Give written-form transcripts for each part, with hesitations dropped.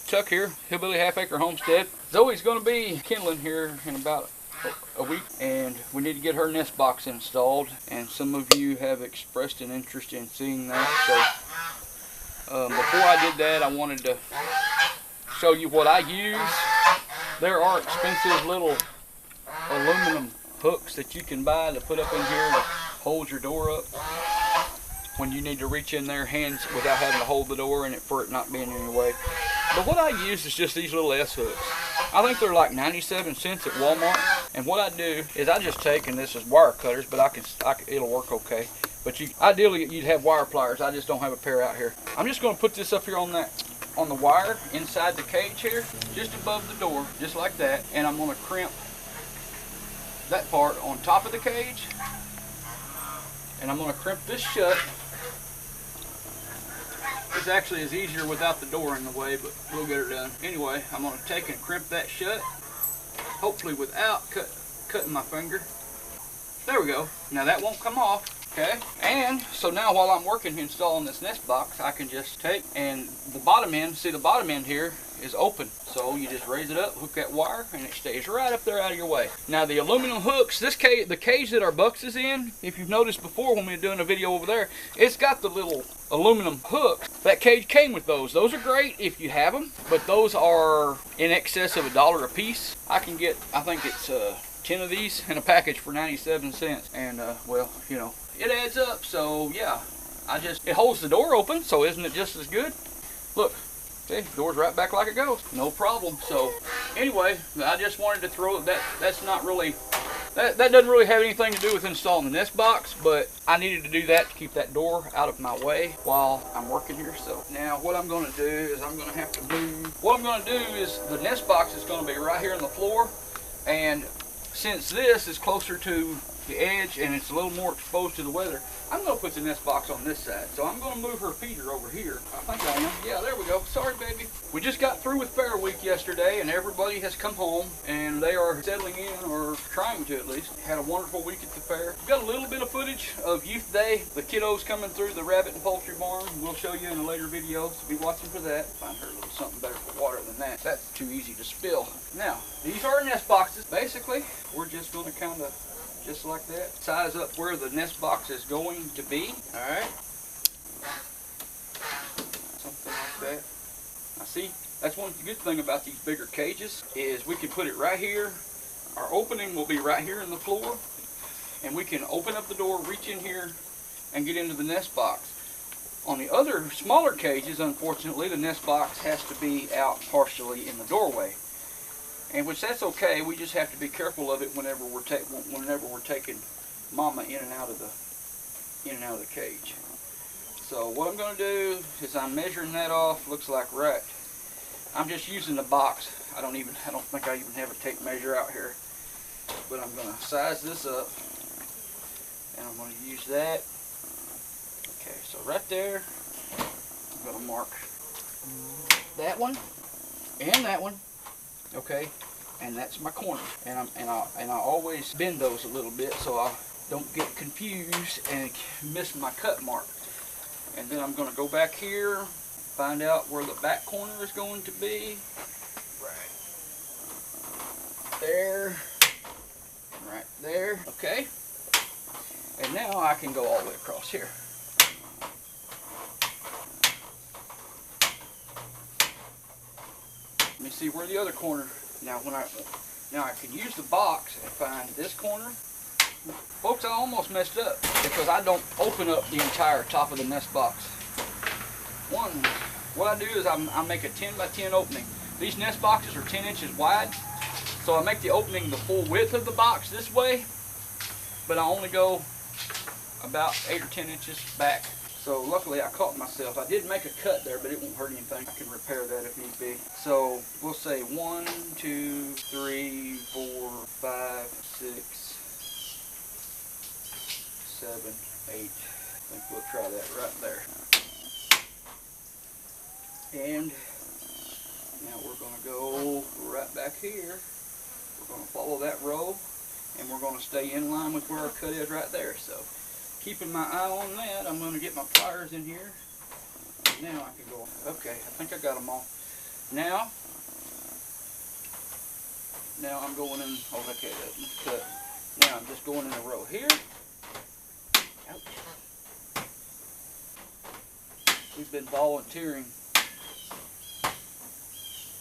Chuck here, Hillbilly Half Acre Homestead. Zoe's going to be kindling here in about a week, and we need to get her nest box installed, and some of you have expressed an interest in seeing that. So before I did that, I wanted to show you what I use. There are expensive little aluminum hooks that you can buy to put up in here to hold your door up when you need to reach in there hands without having to hold the door and for it not being in your way. But what I use is just these little S hooks. I think they're like 97 cents at Walmart. And what I do is I just take, and this is wire cutters, but it'll work okay. But ideally you'd have wire pliers. I just don't have a pair out here. I'm just going to put this up here on the wire inside the cage here, just above the door, just like that. And I'm going to crimp that part on top of the cage. And I'm going to crimp this shut. This actually is easier without the door in the way, but we'll get her done. Anyway, I'm going to take and crimp that shut, hopefully without cutting my finger. There we go. Now that won't come off. Okay, and so now while I'm working installing this nest box, I can just take, and the bottom end, see the bottom end here is open. So you just raise it up, hook that wire, and it stays right up there out of your way. Now the aluminum hooks, the cage that our Bucks is in, if you've noticed before when we were doing a video over there, it's got the little aluminum hooks. That cage came with those. Those are great if you have them, but those are in excess of $1 a piece. I can get, I think it's 10 of these in a package for 97 cents. And well, you know, it adds up. So yeah, it holds the door open, so isn't it just as good? Look, see, door's right back like it goes, no problem. So anyway, I just wanted to throw that. That's not really, that doesn't really have anything to do with installing the nest box, but I needed to do that to keep that door out of my way while I'm working here. So now what I'm going to do is I'm going to have to move. What I'm going to do is the nest box is going to be right here on the floor, and since this is closer to the edge and it's a little more exposed to the weather, I'm going to put the nest box on this side. So I'm going to move her feeder over here. I think I am. Yeah, there we go. Sorry, baby. We just got through with Fair Week yesterday, and everybody has come home, and they are settling in, or trying to at least. Had a wonderful week at the fair. We've got a little bit of footage of Youth Day. The kiddos coming through the rabbit and poultry barn. We'll show you in a later video, so be watching for that. Find her a little something better for water than that. That's too easy to spill. Now, these are nest boxes. Basically, we're just going to kind of, just like that, size up where the nest box is going to be. Alright. Something like that. Now see, that's one good thing about these bigger cages, is we can put it right here. Our opening will be right here in the floor, and we can open up the door, reach in here, and get into the nest box. On the other smaller cages, unfortunately, the nest box has to be out partially in the doorway. And which that's okay. We just have to be careful of it whenever we're taking Mama in and out of the cage. So what I'm going to do is I'm measuring that off. Looks like right. I'm just using the box. I don't think I even have a tape measure out here. But I'm going to size this up, and I'm going to use that. Okay, so right there, I'm going to mark that one and that one. Okay, and that's my corner, and I always bend those a little bit so I don't get confused and miss my cut mark. And then I'm going to go back here, find out where the back corner is going to be. Right there, right there. Okay, and now I can go all the way across here. Let me see where the other corner. Now I can use the box and find this corner. Folks, I almost messed up because I don't open up the entire top of the nest box. What I do is I make a 10 by 10 opening. These nest boxes are 10 inches wide, so I make the opening the full width of the box this way, but I only go about 8 or 10 inches back. So luckily I caught myself. I did make a cut there, but it won't hurt anything. I can repair that if need be. So we'll say 1, 2, 3, 4, 5, 6, 7, 8. I think we'll try that right there. And now we're going to go right back here. We're going to follow that row, and we're going to stay in line with where our cut is right there. So keeping my eye on that, I'm going to get my pliers in here. Now I can go. Okay, I think I got them all. Now I'm going in, oh, okay, that's cut. Now I'm just going in a row here. Ouch. We've been volunteering.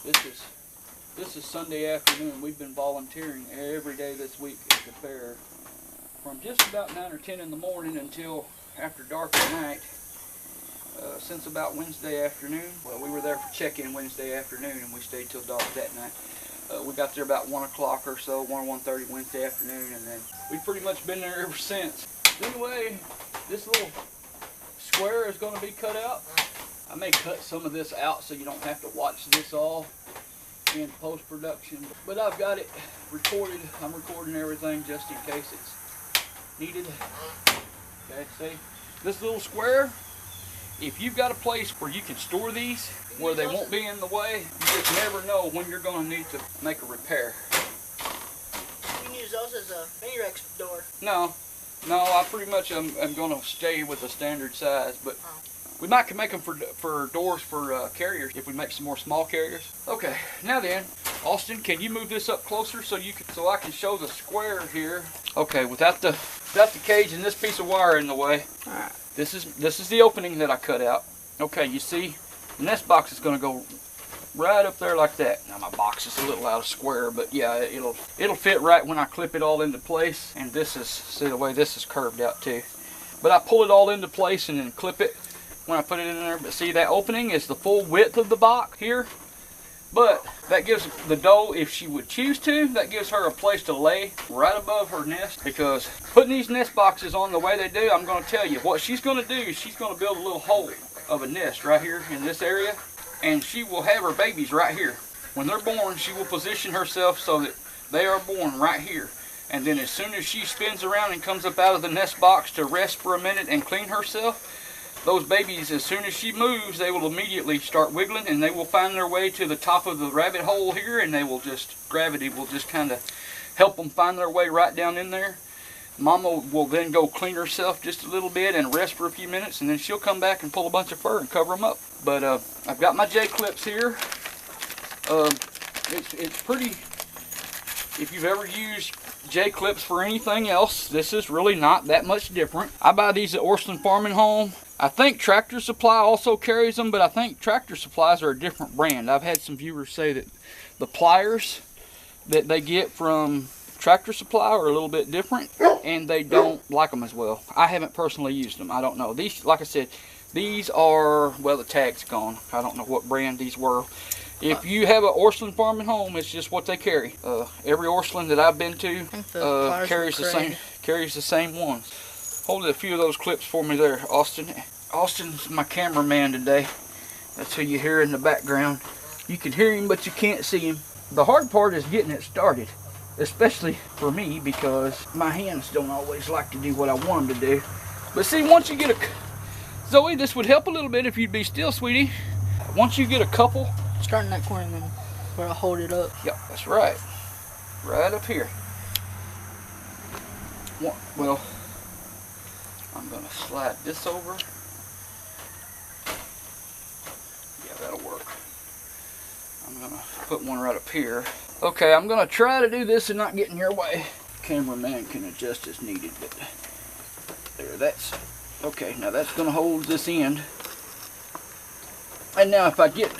This is Sunday afternoon. We've been volunteering every day this week at the fair. From just about 9 or 10 in the morning until after dark at night. Since about Wednesday afternoon. Well, we were there for check-in Wednesday afternoon and we stayed till dark that night. We got there about 1 o'clock or so, 1 or 1:30 Wednesday afternoon, and then we've pretty much been there ever since. Anyway, this little square is going to be cut out. I may cut some of this out so you don't have to watch this all in post-production, but I've got it recorded. I'm recording everything just in case it's needed. Okay, see? This little square, if you've got a place where you can store these, where they won't be in the way, you just never know when you're going to need to make a repair. You can use those as a mini Rex door. No, I pretty much am going to stay with the standard size, but we might can make them for doors for carriers if we make some more small carriers. Okay, now then, Austin, can you move this up closer so I can show the square here? Okay, without the cage and this piece of wire in the way. All right. This is the opening that I cut out. Okay, you see, the nest box is going to go right up there like that. Now my box is a little out of square, but yeah, it'll fit right when I clip it all into place. And this is, see the way this is curved out too. But I pull it all into place and then clip it when I put it in there. But see, that opening is the full width of the box here. But that gives the doe, if she would choose to, that gives her a place to lay right above her nest. Because putting these nest boxes on the way they do, I'm going to tell you, what she's going to do is she's going to build a little hole of a nest right here in this area. And she will have her babies right here. When they're born, she will position herself so that they are born right here. And then as soon as she spins around and comes up out of the nest box to rest for a minute and clean herself, those babies, as soon as she moves, they will immediately start wiggling and they will find their way to the top of the rabbit hole here, and they will just, gravity will just kind of help them find their way right down in there. Mama will then go clean herself just a little bit and rest for a few minutes, and then she'll come back and pull a bunch of fur and cover them up. But I've got my J-clips here. It's pretty, if you've ever used J-clips for anything else, this is really not that much different. I buy these at Orscheln Farm and Home. I think Tractor Supply also carries them, but I think Tractor Supplies are a different brand. I've had some viewers say that the pliers that they get from Tractor Supply are a little bit different, and they don't like them as well. I haven't personally used them. I don't know. These, like I said, these are, well, the tag's gone. I don't know what brand these were. If you have an Orscheln Farm and Home, it's just what they carry. Every Orscheln that I've been to carries the same ones. Hold a few of those clips for me there, Austin. Austin's my cameraman today. That's who you hear in the background. You can hear him, but you can't see him. The hard part is getting it started, especially for me, because my hands don't always like to do what I want them to do. But see, once you get a... Zoe, this would help a little bit if you'd be still, sweetie. Once you get a couple... Start in that corner then, where I hold it up. Yep, that's right. Right up here. Well, I'm going to slide this over. Yeah, that'll work. I'm going to put one right up here. Okay, I'm going to try to do this and not get in your way. Cameraman can adjust as needed, but there, that's... Okay, now that's going to hold this end. And now if I get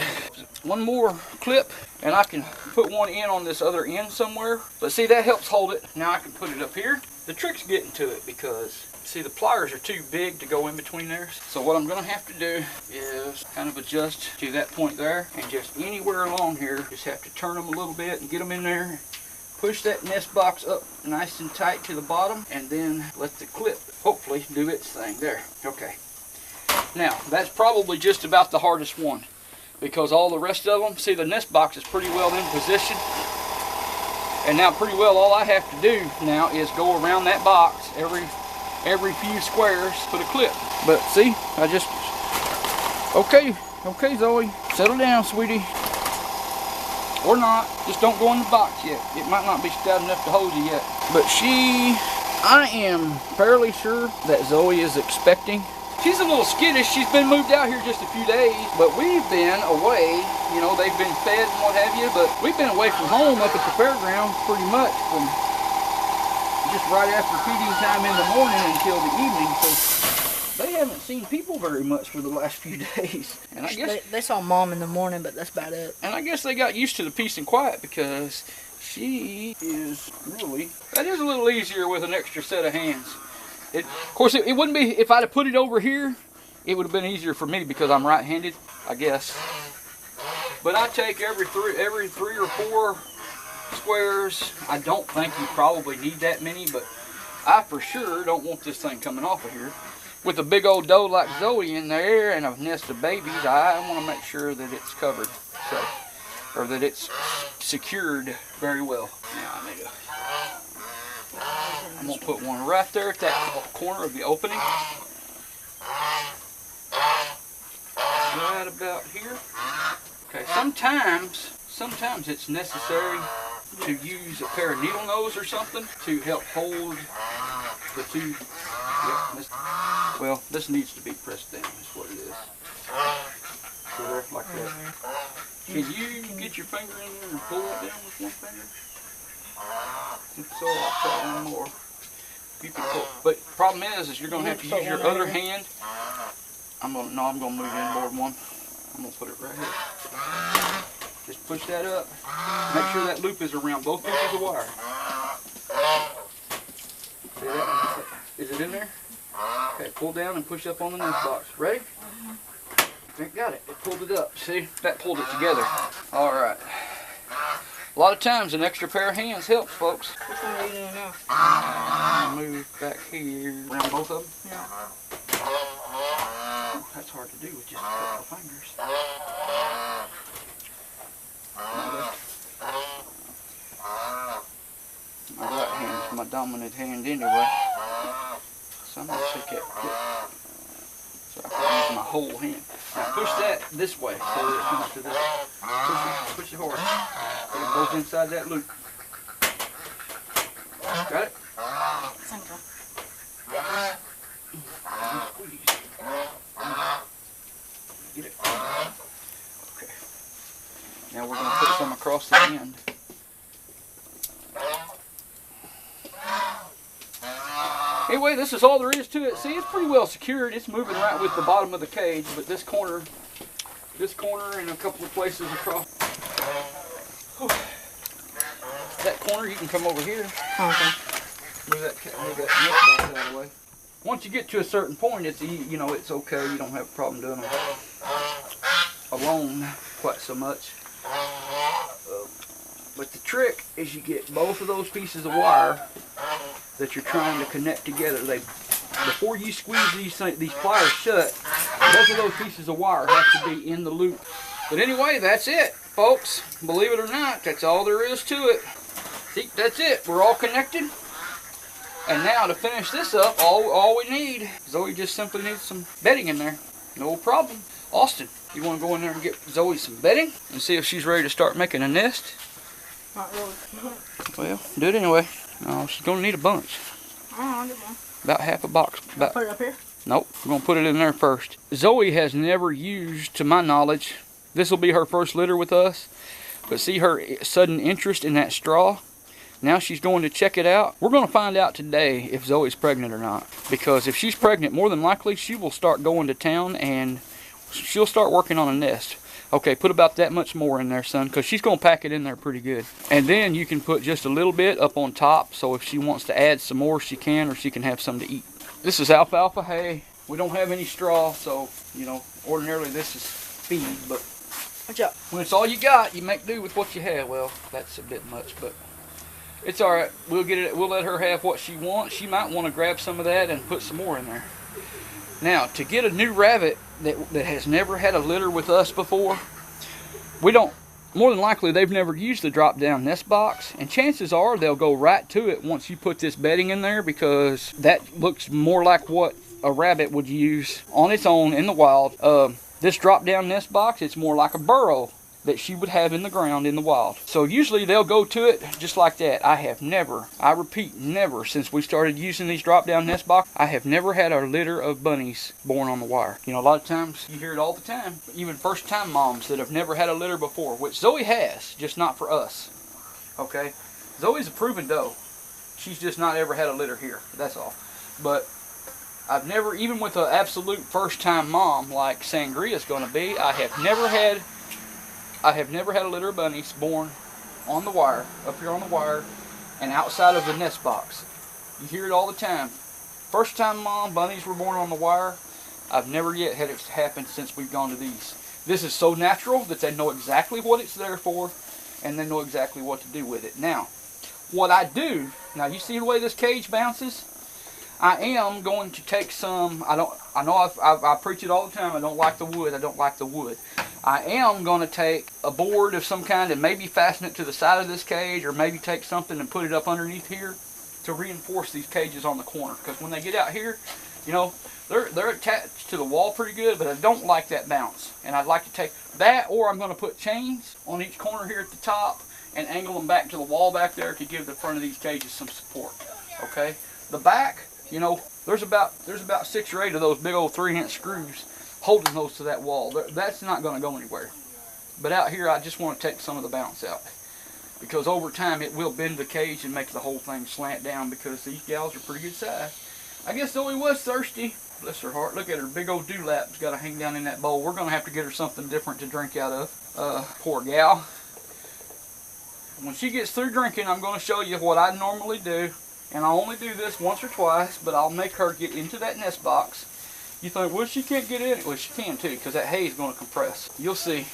one more clip, and I can put one in on this other end somewhere. But see, that helps hold it. Now I can put it up here. The trick's getting to it because, see, the pliers are too big to go in between there. So what I'm going to have to do is kind of adjust to that point there, and just anywhere along here, just have to turn them a little bit and get them in there. Push that nest box up nice and tight to the bottom, and then let the clip hopefully do its thing. There. Okay. Now, that's probably just about the hardest one, because all the rest of them, see, the nest box is pretty well in position. And now pretty well all I have to do now is go around that box every few squares, put a clip. But see, I just, okay Zoe, settle down, sweetie. Or not, just don't go in the box yet. It might not be stout enough to hold you yet. But I am fairly sure that Zoe is expecting. She's a little skittish. She's been moved out here just a few days, but we've been away. You know, they've been fed and what have you, but we've been away from home up at the fairgrounds pretty much from just right after feeding time in the morning until the evening. So they haven't seen people very much for the last few days. And I guess they saw Mom in the morning, but that's about it. And I guess they got used to the peace and quiet because she is really, that is a little easier with an extra set of hands. Of course, it wouldn't be, if I'd have put it over here, it would have been easier for me because I'm right-handed, I guess. But I take every three or four squares. I don't think you probably need that many, but I for sure don't want this thing coming off of here. With a big old doe like Zoe in there and a nest of babies, I want to make sure that it's covered, so, or that it's secured very well. Now I'm going to put one right there at that corner of the opening. Right about here. Okay, sometimes it's necessary to use a pair of needle nose or something to help hold the two. Yep, well, this needs to be pressed down, is what it is. So there, like that. Can you get your finger in there and pull it down with one finger? If so, I'll try one more. You can pull. But the problem is you're going to have to use your other hand. I'm going to move inboard one. I'm going to put it right here. Just push that up. Make sure that loop is around both inches of wire. See that? Is it in there? Okay, pull down and push up on the nest box. Ready? Got it. It pulled it up. See? That pulled it together. Alright. A lot of times an extra pair of hands helps, folks. Which one are you doing now? Move back here. Around both of them? Yeah. That's hard to do with just a couple of fingers. My right hand is my dominant hand anyway. So I'm going to take that quick so I can use my whole hand. Now push that this way so that it comes to this. Push it hard. Put it both inside that loop. Got it? Squeeze. Get it. Okay. Now we're going to put some across the end. Anyway, this is all there is to it. See, it's pretty well secured. It's moving right with the bottom of the cage, but this corner and a couple of places across. That corner, you can come over here. Okay. Move that nest box out of the way. Once you get to a certain point, it's it's okay. You don't have a problem doing them alone quite so much. But the trick is you get both of those pieces of wire that you're trying to connect together. Before you squeeze these pliers shut, both of those pieces of wire have to be in the loop. But anyway, that's it, folks. Believe it or not, that's all there is to it. See, that's it. We're all connected. And now to finish this up, all we need, Zoe just simply needs some bedding in there. No problem. Austin, you want to go in there and get Zoe some bedding and see if she's ready to start making a nest? Not really. Well, do it anyway. Oh, she's going to need a bunch. I'll get one. About half a box. Put it up here? Nope, we're going to put it in there first. Zoe has never used, to my knowledge, this will be her first litter with us, but see her sudden interest in that straw? Now she's going to check it out. We're going to find out today if Zoe's pregnant or not, because if she's pregnant, more than likely she will start going to town and she'll start working on a nest. Okay, put about that much more in there, son, because she's going to pack it in there pretty good. And then you can put just a little bit up on top, so if she wants to add some more, she can, or she can have some to eat. This is alfalfa hay. We don't have any straw, so, ordinarily this is feed, but watch out. When it's all you got, you make do with what you have. Well, that's a bit much, but it's all right. We'll get it. We'll let her have what she wants. She might want to grab some of that and put some more in there. Now, to get a new rabbit that has never had a litter with us before, more than likely they've never used the drop-down nest box, and chances are they'll go right to it once you put this bedding in there, because that looks more like what a rabbit would use on its own in the wild. This drop-down nest box, it's more like a burrow. that she would have in the ground in the wild. So usually they'll go to it just like that. I have never, I repeat, never, since we started using these drop-down nest boxes, I have never had a litter of bunnies born on the wire. You know, a lot of times you hear it all the time, even first-time moms that have never had a litter before, which Zoe has, just not for us. Okay? Zoe's a proven doe. She's just not ever had a litter here. That's all. But I've never, even with an absolute first-time mom like Sangria's going to be, I have never had a litter of bunnies born on the wire, up here on the wire, and outside of the nest box. You hear it all the time. First time mom, bunnies were born on the wire. I've never yet had it happen since we've gone to these. This is so natural that they know exactly what it's there for, and they know exactly what to do with it. Now, what I do, now you see the way this cage bounces? I am going to take some, I know I preach it all the time, I don't like the wood, I don't like the wood. I am going to take a board of some kind and maybe fasten it to the side of this cage, or maybe take something and put it up underneath here to reinforce these cages on the corner. Because when they get out here, you know, they're attached to the wall pretty good, but I don't like that bounce. And I'd like to take that, or I'm going to put chains on each corner here at the top and angle them back to the wall back there to give the front of these cages some support. Okay? The back, you know, there's about 6 or 8 of those big old 3-inch screws holding those to that wall. That's not going to go anywhere. But out here, I just want to take some of the bounce out, because over time it will bend the cage and make the whole thing slant down, because these gals are pretty good size. I guess Zoe was thirsty. Bless her heart. Look at her big old dewlap's got to hang down in that bowl. We're going to have to get her something different to drink out of. Poor gal. When she gets through drinking, I'm going to show you what I normally do. And I only do this once or twice, but I'll make her get into that nest box. You think, well, she can't get in it. Well, she can too, because that hay is going to compress. You'll see.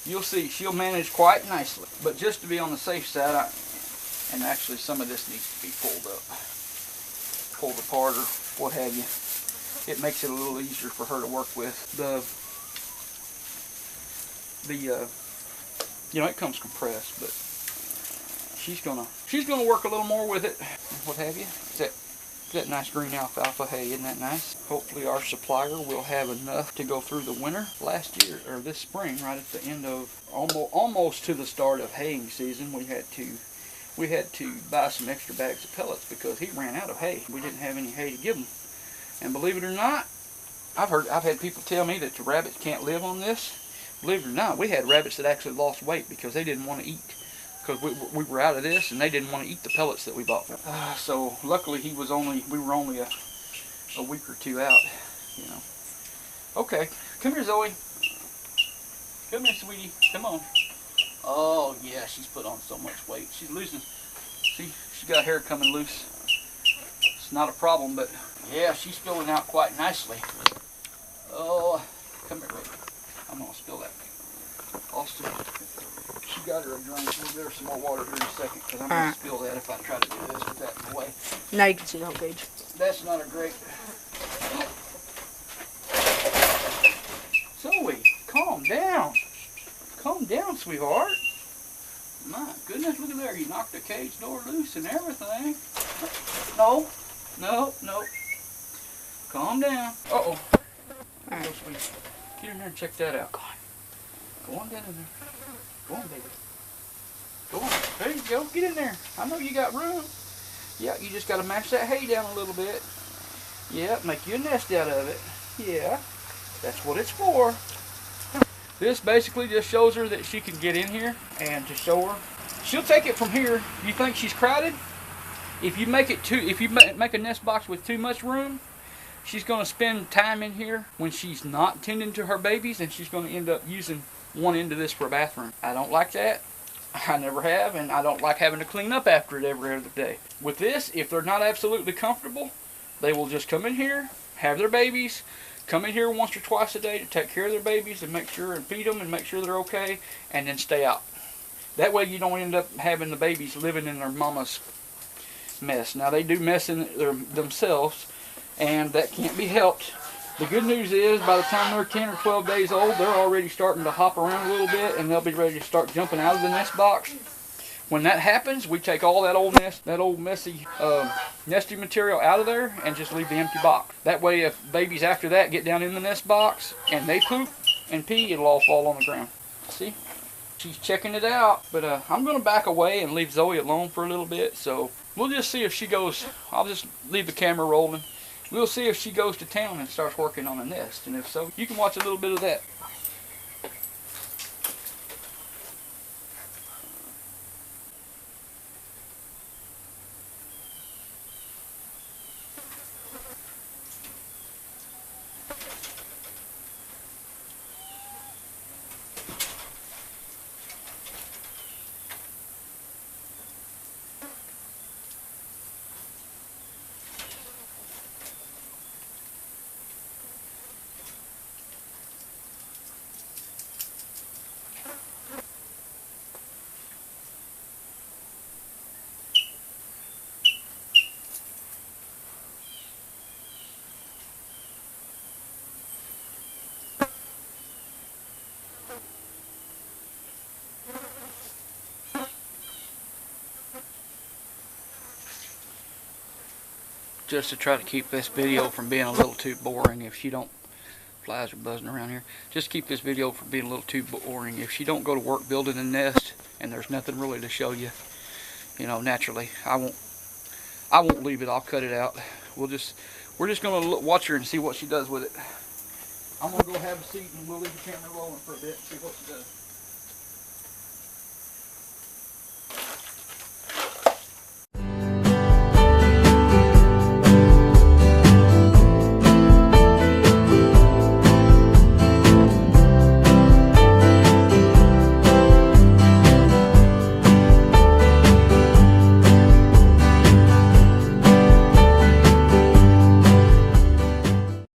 You'll see. She'll manage quite nicely. But just to be on the safe side, and actually some of this needs to be pulled up, pulled apart, or what have you. It makes it a little easier for her to work with. You know, it comes compressed, but she's gonna work a little more with it. What have you? That nice green alfalfa hay, isn't that nice? Hopefully our supplier will have enough to go through the winter. Last year, or this spring, right at the end of, almost to the start of haying season, we had to buy some extra bags of pellets because he ran out of hay. We didn't have any hay to give him. And believe it or not, I've had people tell me that the rabbits can't live on this. Believe it or not, we had rabbits that actually lost weight because they didn't want to eat. Because we were out of this, and they didn't want to eat the pellets that we bought for them. So luckily we were only a week or two out, you know. Okay, come here, Zoe. Come here, sweetie. Come on. Oh yeah, she's put on so much weight. She's losing. See, she's got hair coming loose. It's not a problem, but yeah, she's filling out quite nicely. Oh, come here, baby. I'm gonna spill that. Austin. She got her a drink. We'll get her some more water here in a second, because I'm going to spill that if I try to do this with that in the way. Now you can see the whole cage. That's not a great... Zoe, calm down. Calm down, sweetheart. My goodness, look at there. You knocked the cage door loose and everything. No. Calm down. Uh-oh. Right. Go, sweetie. Get in there and check that out. Go on down in there. Go on, baby. Go on. There you go. Get in there. I know you got room. Yeah, you just got to mash that hay down a little bit. Yeah, make you a nest out of it. Yeah, that's what it's for. This basically just shows her that she can get in here, and to show her, she'll take it from here. You think she's crowded? If you make a nest box with too much room, she's going to spend time in here when she's not tending to her babies, and she's going to end up using one end of this for a bathroom. I don't like that. I never have, and I don't like having to clean up after it every other day. With this, if they're not absolutely comfortable, they will just come in here, have their babies, come in here once or twice a day to take care of their babies and make sure and feed them and make sure they're okay, and then stay out. That way you don't end up having the babies living in their mama's mess. Now they do mess in themselves, and that can't be helped. The good news is, by the time they're 10 or 12 days old, they're already starting to hop around a little bit, and they'll be ready to start jumping out of the nest box. When that happens, we take all that old messy nesting material out of there and just leave the empty box. That way, if babies after that get down in the nest box and they poop and pee, it'll all fall on the ground. See? She's checking it out, but I'm going to back away and leave Zoe alone for a little bit. So we'll just see if she goes. I'll just leave the camera rolling. We'll see if she goes to town and starts working on a nest. And if so, you can watch a little bit of that. Just to try to keep this video from being a little too boring. If she don't, flies are buzzing around here. Just keep this video from being a little too boring. If she don't go to work building a nest and there's nothing really to show you, you know, naturally, I won't leave it. I'll cut it out. We're just gonna watch her and see what she does with it. I'm gonna go have a seat and we'll leave the camera rolling for a bit and see what she does.